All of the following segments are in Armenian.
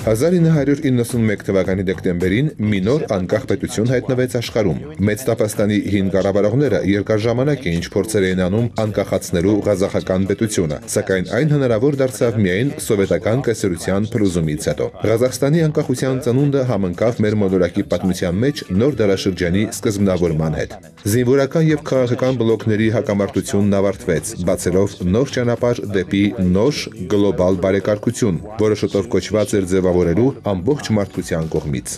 1991 թվականի դեկտեմբերին մի նոր անկախ պետություն հայտնվեց աշխարհում։ Մեծ Տապաստանի հին կառավարողները երկար ժամանակ էին փորձեր էին անում անկախացնելու ղազախական պետությունը, սակայն այն հնարավոր դարձավ միայն սովետական կայսրության փլուզումից հետո։ Ղազախստանի անկախության ծնունդը համընկավ մեր մոլորակի պատմության մեջ նոր դարաշրջանի սկզբնավորման հետ։ Զինվորական եւ քաղաքական բլոկների հակամարտությունն ավարտվեց, բացելով նոր ճանապարհ դեպի նոր գլոբալ բարեկարգություն, որը շուտով կոչված էր ձևավորելու ամբողջ մարդկության կողմից։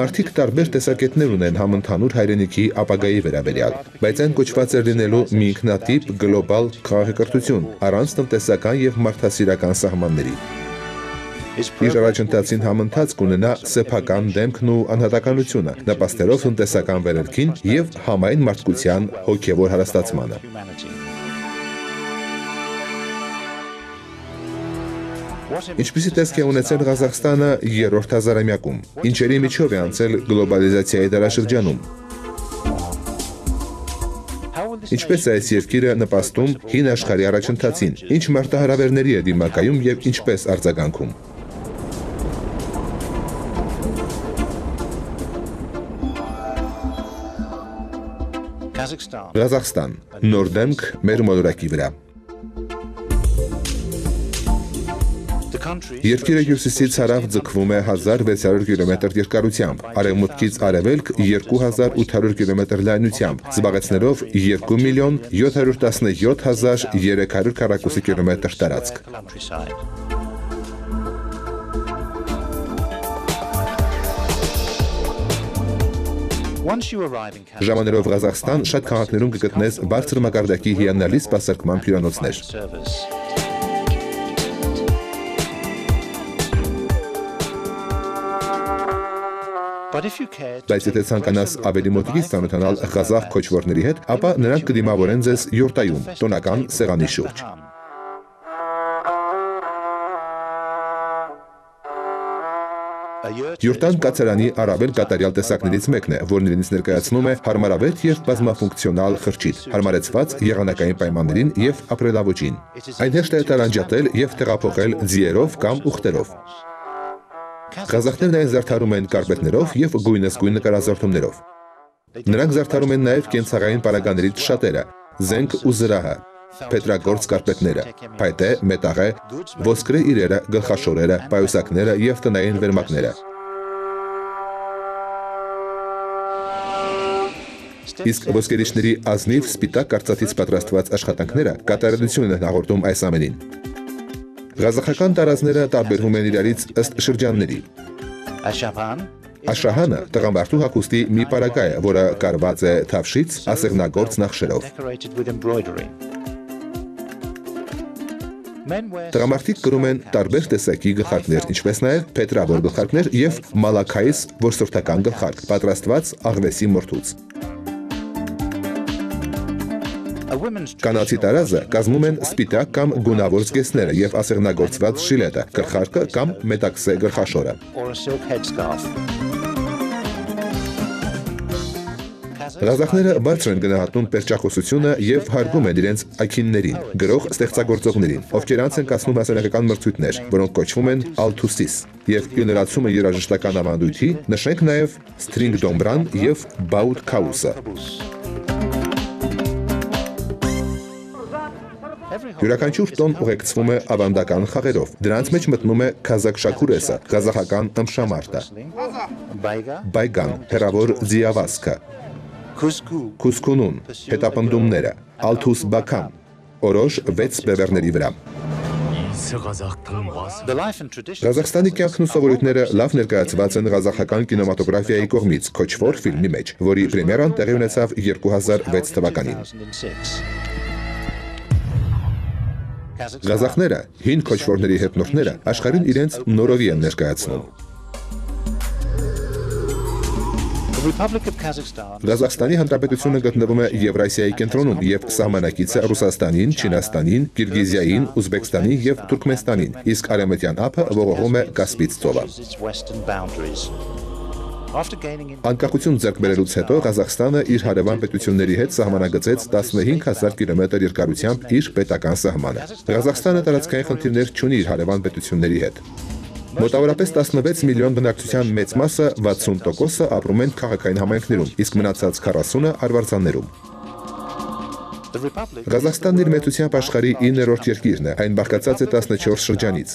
Մարդիկ տարբեր տեսակետներ ունեն համընդհանուր հայրենիքի ապագայի վերաբերյալ, բայց այն կոչված էր լինելու մի ինքնատիպ գլոբալ քաղաքակրթություն, առանց տնտեսական եւ մարդասիրական սահմանների։ Իր առաջընթացին համընթաց կունենա սեփական դեմքն ու անհատականությունը, նպաստելով տնտեսական վերելքին եւ համայն մարդկության հոգեվոր հարստացմանը։ Ինչպիսի տեսք է ունեցել Ղազախստանը երրորդ հազարամյակում, ինչերի միջով է անցել գլոբալիզացիայի դարաշրջանում։ Ինչպես է այս երկիրը նպաստում հին աշխարհի առաջընթացին, ինչ մարտահրավերների է դիմակայում եւ ինչպես արձագանքում։ Ղազախստան, նոր դեմք մեր մոլորակի վրա։ Երկիրը հյուսիսից հարավ ձգվում է 1600 կիլոմետր երկարությամբ, արևմուտքից արևելք 2800 կիլոմետր լայնությամբ, զբաղեցնելով 2,717,300 քառակուսի կիլոմետր տարածք։ Ժամանելով Ղազախստան, շատ քաղաքներում կգտնես բարձր մակարդակի հիանալի սպասարկման հյուրանոցներ։ Բայց եթե ցանկանաս ավելի մոտիկից ծանոթանալ ղազախ քոչվորների հետ, ապա նրանք կդիմավորեն ձեզ յուրտայում, տոնական սեղանի շուրջ։ Յուրտան կացարանի առավել կատարյալ տեսակներից մեկն է, որն իրենից ներկայացնում է հարմարավետ եւ բազմաֆունկցիոնալ խրճիթ, հարմարեցված եղանակային պայմաններին եւ ապրելաոճին։ Այն հեշտ է տարանջատել եւ տեղափոխել ձիերով կամ ուղտերով։ Ղազախներն այն զարդարում են կարպետներով եւ գույնզգույն նկարազարդումներով։ Նրանք զարդարում են նաեւ կենցաղային պարագաներից շատերը, զենք ու զրահը, փետրագործ կարպետները, փայտե, մետաղե, ոսկրե իրերը, գլխաշորերը, պայուսակները եւ տնային վերմակները։ Իսկ ոսկերիչների ազնիվ սպիտակ կարծաթից պատրաստված աշխատանքները կատարելություն են հաղորդում այս ամենին։ Ղազախական տարազները տարբերվում են իրարից ըստ շրջանների։ Աշահանը տղամարդու հագուստի մի պարագա է, որը կարված է թավշից ասեղնագործ նախշերով։ Տղամարդիկ կրում են տարբեր տեսակի գլխարկներ, ինչպես նաև փետրավոր գլխարկներ եւ մալաքայիս որսորդական գլխարկ, պատրաստված աղվեսի մորթուց։ Կանացի տարազը կազմում են սպիտակ կամ գունավոր զգեստները եւ ասեղնագործված շիլետը, գլխարկը կամ մետաքսե գլխաշորը։ Ղազախները բարձր են գնահատում պերճախոսությունը եւ հարգում են իրենց աքիններին, գրող ստեղծագործողներին, ովքեր անց են կացնում հասարակական մրցույթներ, որոնք կոչվում են ալթուսիս, եւ յուրացումը երաժշտական ավանդույթի, նշենք նաեւ սթրինգ դոմբրան եւ բաուտ քաուսը։ Յուրաքանչյուր տոն ուղեկցվում է ավանդական խաղերով։ Դրանց մեջ մտնում է քազակ շաքուրեսը, ղազախական ըմշամարտը, բայգան, հեռավոր ձիավազքը, քուսկունուն, հետապնդումները, ալթուս բաքան, օրոշ 6 բևեռների վրա։ Ղազախստանի կյանքն ու սովորույթները լավ ներկայացված են ղազախական կինեմատոգրաֆիայի կողմից քոչվոր ֆիլմի մեջ, որի պրեմիերան տեղի ունեցավ 2006 թվականին։ Ղազախները, հին քոչվորների հետնորդները, աշխարհին իրենց նորովի են ներկայացնում։ Ղազախստանի հանրապետությունը գտնվում է Եվրասիայի կենտրոնում եւ սահմանակից է Ռուսաստանին, Չինաստանին, Կիրգիզիային, Ուզբեկստանին եւ Թուրքմենստանին, իսկ արևմտյան ափը ողողում է Կասպից ծովը։ Անկախություն ձեռք բերելուց հետո Ղազախստանը իր հարևան պետությունների հետ սահմանագծեց 15,000 կիլոմետր երկարությամբ իր պետական սահմանը։ Ղազախստանը տարածքային խնդիրներ չունի իր հարևան պետությունների հետ։ Մոտավորապես 16 միլիոն բնակչության մեծ մասը 60%-ը ապրում են քաղաքային համայնքներում, իսկ մնացած 40%-ը արվարձաններում։ Ղազախստանն իր մեծությամբ աշխարհի 9-րդ երկիրն է, այն բաղկացած է 14 շրջանից։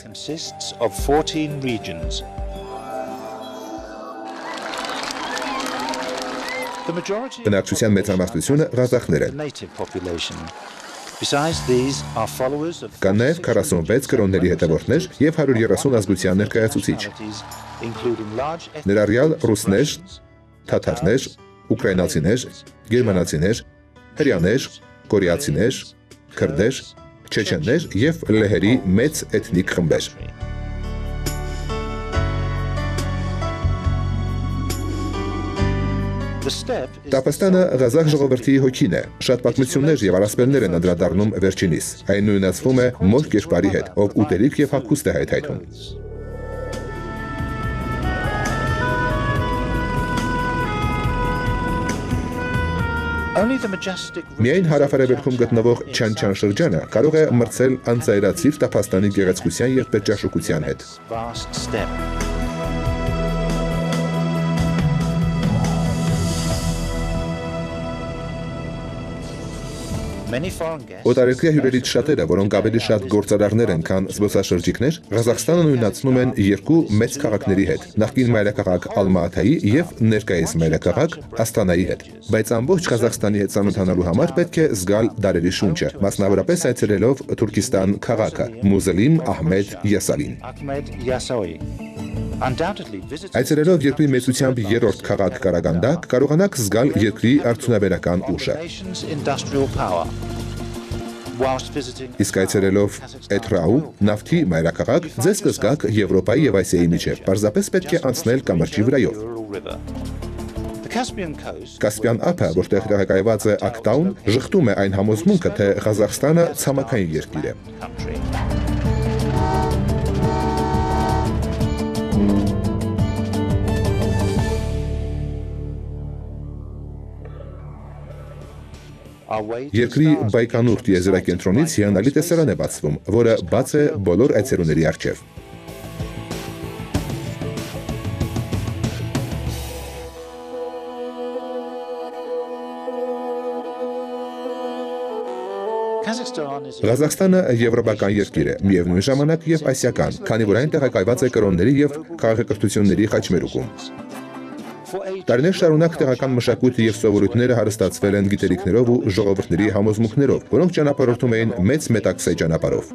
Բնակչության մեծամասնությունը ղազախներ են։ Կան նաև 46 կրոնների հետևորդներ և 130 ազգության ներկայացուցիչ, ներառյալ ռուսներ, թաթարներ, ուկրաինացիներ, գերմանացիներ, հրեաներ, կորեացիներ, քրդեր, չեչեններ և լեհերի մեծ էթնիկ խմբեր։ Տապաստանը ղազախ ժողովրդի հոգին է, շատ պատմություններ և առասպելներ են անդրադառնում վերջինիս, այն նույնացվում է մոր կերպարի հետ, ով ուտելիք և հագուստ է հայթայթում։ Միայն հարավ-արևելքում գտնվող Չան-Չան շրջանը կարող է մրցել անծայրածիր Տապաստանի գեղեցկության և պետճաշուկության հետ։ Օտարերկրյա հյուրերից շատերը, որոնք ավելի շատ գործարարներ են, քան զբոսաշրջիկներ, Ղազախստանը նույնացնում են երկու մեծ քաղաքների հետ՝ նախկին մայրաքաղաք Ալմա-Աթայի և ներկայիս մայրաքաղաք Աստանայի հետ։ Բայց ամբողջ Ղազախստանի հետ ծանոթանալու համար պետք է զգալ դարերի շունչը, մասնավորապես այցելելով Թուրքիստան քաղաքը Մուզելիմ Ահմեդ Յասավին։ Այցելելով երկրի մեծությամբ երրորդ քաղաք Կարագանդակ, կարողանաք զգալ երկրի արդյունաբերական ուժը։ Իսկ այցելելով Էթրաու, նավթի մայրաքաղաք, ձեզ կզգաք Եվրոպայի և Ասիայի միջև, պարզապես պետք է անցնել կամրջի վրայով։ Կասպյան ափը, որտեղ տեղակայված է Ակտաուն, ժխտում է այն համոզմունքը, թե Ղազախստանը ցամաքային երկիր է։ Երկրի Բայկանուր տիեզերակենտրոնից հիանալի տեսարան է բացվում, որը բաց է բոլոր այցելուների առջև։ Ղազախստանը եվրոպական երկիր է, միևնույն ժամանակ և ասիական, քանի որ այն տեղակայված է կրոնների և քաղաքակրթությունների խաչմերուկում։ Տարիներ շարունակ տեղական մշակույթը և սովորույթները հարստացվել են գիտելիքներով ու ժողովուրդների համոզմունքներով, որոնք ճանապարհորդում էին մեծ մետաքսե ճանապարհով։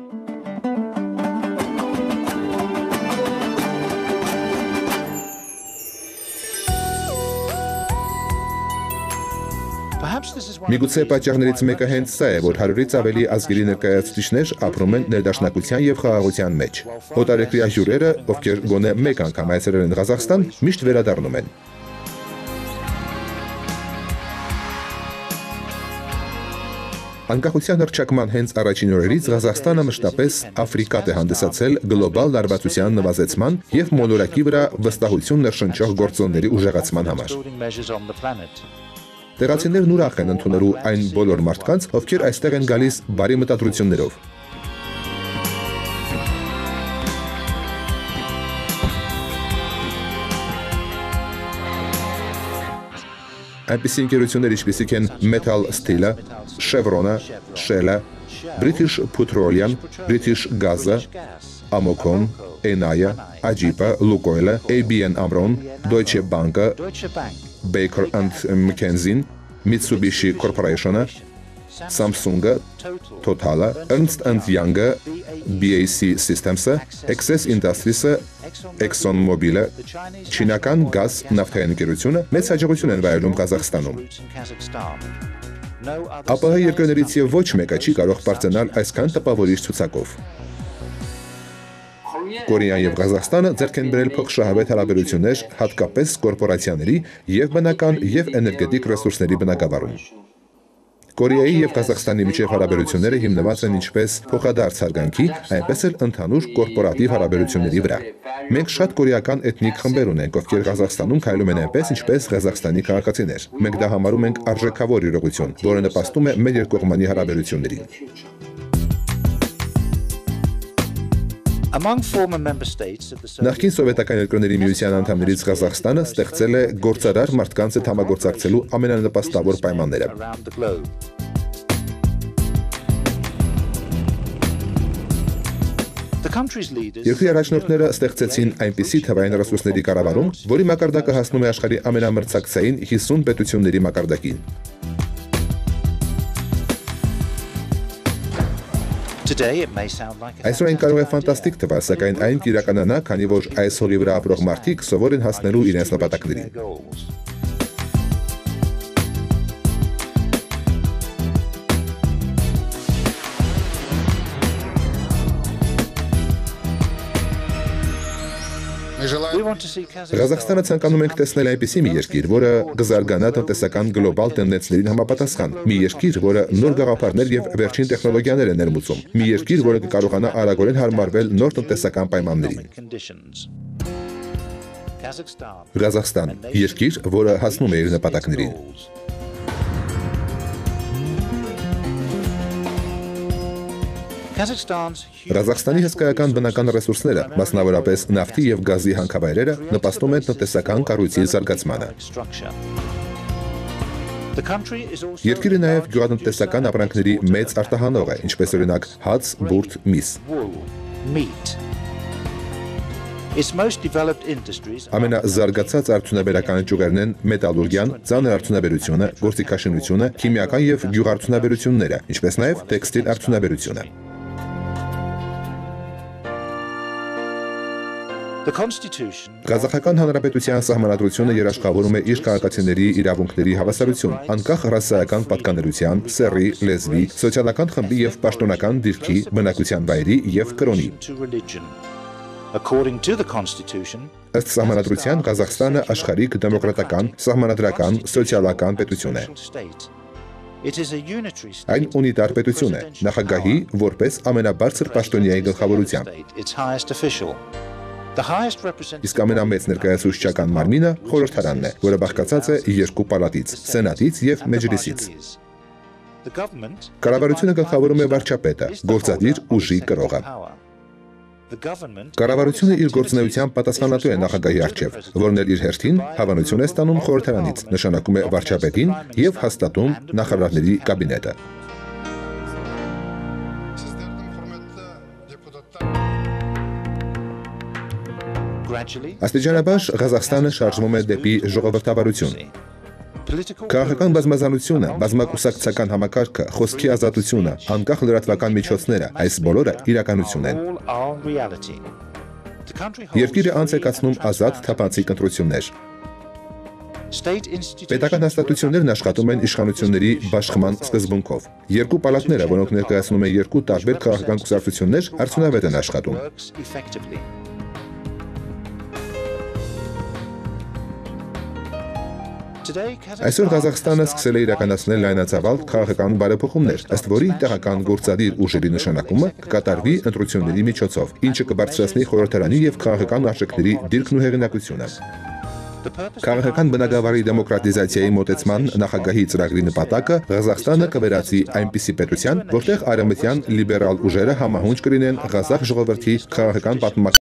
Միգուցե պատճառներից մեկը հենց սա է, որ 100-ից ավելի ազգերի ներկայացուցիչներ ապրում են ներդաշնակության և խաղաղության մեջ։ Օտարերկրյա հյուրերը, ովքեր գոնե մեկ անգամ այցելել են Ղազախստան, միշտ վերադառնում են։ Անկախության հռչակման հենց առաջին օրերից Ղազախստանը մշտապես Աֆրիկատ է հանդիսացել գլոբալ լարվածության նվազեցման և մոլորակի վրա վստահություն ներշնչող գործոնների ուժեղացման համար։ Տեղացիներն ուրախ են ընդունելու այն բոլոր մարդկանց, ովքեր այստեղ են գալիս բարի մտադրություններով։ Այնպիսի ընկերություններ ինչպիսիք են Metal Steel-ը, Chevron-ը, Shell-ը, British Petroleum, British Gas-ը, Amocon, Enai-ը, Ajip-ը, Lukoil-ը, ABN AMRO-ն, Deutsche Bank-ը, Baker & McKenzie-ն, Mitsubishi Corporation-ը, Samsung-ը, Total-ը, Ernst & Young-ը, BAC Systems-ը, Access Industries-ը, ExxonMobil-ը, չինական գազ նավթային ընկերությունը մեծ հաջողություն են վայելում Ղազախստանում։ ԱՊՀ երկրներից և ոչ մեկը չի կարող պարծենալ այսքան տպավորիչ ցուցակով։ Կորեան և Ղազախստանը ձեռք են բերել փոխշահավետ հարաբերություններ հատկապես կորպորացիաների և բնական և էներգետիկ ռեսուրսների բնագավառում։ Կորեայի եւ Ղազախստանի միջև հարաբերությունները հիմնված են ինչպես փոխադարձ հարգանքի, այնպես էլ ընդհանուր կորպորատիվ հարաբերությունների վրա։ Մենք շատ կորեական էթնիկ խմբեր ունենք, ովքեր Ղազախստանում քայլում են այնպես, ինչպես Ղազախստանի քաղաքացիներ։ Մենք դա համարում ենք արժեքավոր իրողություն, որը նպաստում է մեր երկկողմանի հարաբերություններին։ Նախկին սովետական երկրների միության անդամներից Ղազախստանը ստեղծել է գործարար մարդկանց հետ համագործակցելու ամենանպաստավոր պայմանները։ Երկրի առաջնորդները ստեղծեցին այնպիսի թվային ռեսուրսների կառավարում, որի մակարդակը հասնում է աշխարհի ամենամրցակցային 50 պետությունների մակարդակին։ Այսօր այն կարող է ֆանտաստիկ թվալ, սակայն այն կիրականանա, քանի որ այս հողի վրա ապրող մարդիկ սովոր են հասնելու իրենց նպատակներին։ Ղազախստանը ցանկանում ենք տեսնել այնպիսի մի երկիր, որը կզարգանա տնտեսական գլոբալ տենդենսներին համապատասխան, մի երկիր, որը նոր գաղափարներ եւ վերջին տեխնոլոգիաներ է ներմուծում, մի երկիր, որը կկարողանա արագորեն հարմարվել նոր տնտեսական պայմաններին։ Ղազախստան, երկիր, որը հասնում է իր նպատակներին։ Ղազախստանի հսկայական բնական ռեսուրսները, մասնավորապես նավթի եւ գազի հանքավայրերը, նպաստում են տնտեսական կառույցի զարգացմանը։ Երկիրը նաև գյուղատնտեսական ապրանքների մեծ արտահանող է, ինչպես օրինակ հաց, բուրդ, միս։ Ամենազարգացած արդյունաբերական ճյուղերն են մետալուրգիան, ծանր արդյունաբերությունը, գործիքաշինությունը, քիմիական եւ գյուղարդյունաբերությունները, ինչպես նաև տեքստիլ արդյունաբերությունը։ Ղազախական հանրապետության սահմանադրությունը երաշխավորում է իր քաղաքացիների իրավունքների հավասարություն, անկախ ռասայական պատկանելության, սեռի, լեզվի, սոցիալական խմբի եւ պաշտոնական դիրքի, բնակության վայրի եւ կրոնի։ Ըստ սահմանադրության Ղազախստանը աշխարհիկ դեմոկրատական, սահմանադրական, սոցիալական պետություն է։ Այն ունիտար պետություն է, նախագահի որպես ամենաբարձր պաշտոնյայի գլխավորությամբ։ Իսկ ամենամեծ ներկայացուցչական մարմինը խորհրդարանն է, որը բաղկացած է երկու պալատից՝ սենատից եւ մեջլիսից։ Կառավարությունը գլխավորում է վարչապետը, գործադիր ուժի կրողը։ Կառավարությունը իր գործունեությամբ պատասխանատու է նախագահի առջև, որն էլ իր հերթին հավանություն է ստանում խորհրդարանից, նշանակում է վարչապետին եւ հաստատում նախարարների կաբինետը։ Աստիճանաբար Ղազախստանը շարժվում է դեպի ժողովրդավարություն։ Քաղաքական բազմազանությունը, բազմակուսակցական համակարգը, խոսքի ազատությունը, անկախ լրատվական միջոցները, այս բոլորը իրականություն են։ Երկիրը անց է կացնում ազատ թափանցիկ ընտրություններ։ Պետական հաստատություններն աշխատում են իշխանությունների բաշխման սկզբունքով։ Երկու պալատները, որոնք ներկայացնում են երկու տարբեր քաղաքական կուսակցություններ, արդյունավետ են աշխատում։ Այսօր Ղազախստանը սկսել է իրականացնել լայնածավալ քաղաքական բարեփոխումներ, ըստ որի տեղական գործադիր ուժերի նշանակումը կկատարվի ընտրությունների միջոցով, ինչը կբարձրացնի խորհրդարանի եւ քաղաքական արժեքների դիրքն ու հեղինակությունը։ Քաղաքական բնագավառի դեմոկրատիզացիայի մոտեցման նախագահի ծրագրի նպատակը Ղազախստանը կվերածի այնպիսի պետության, որտեղ արևմտյան լիբերալ ուժերը համահունչ կլինեն Ղազախ ժողովրդի քաղաքական պատմական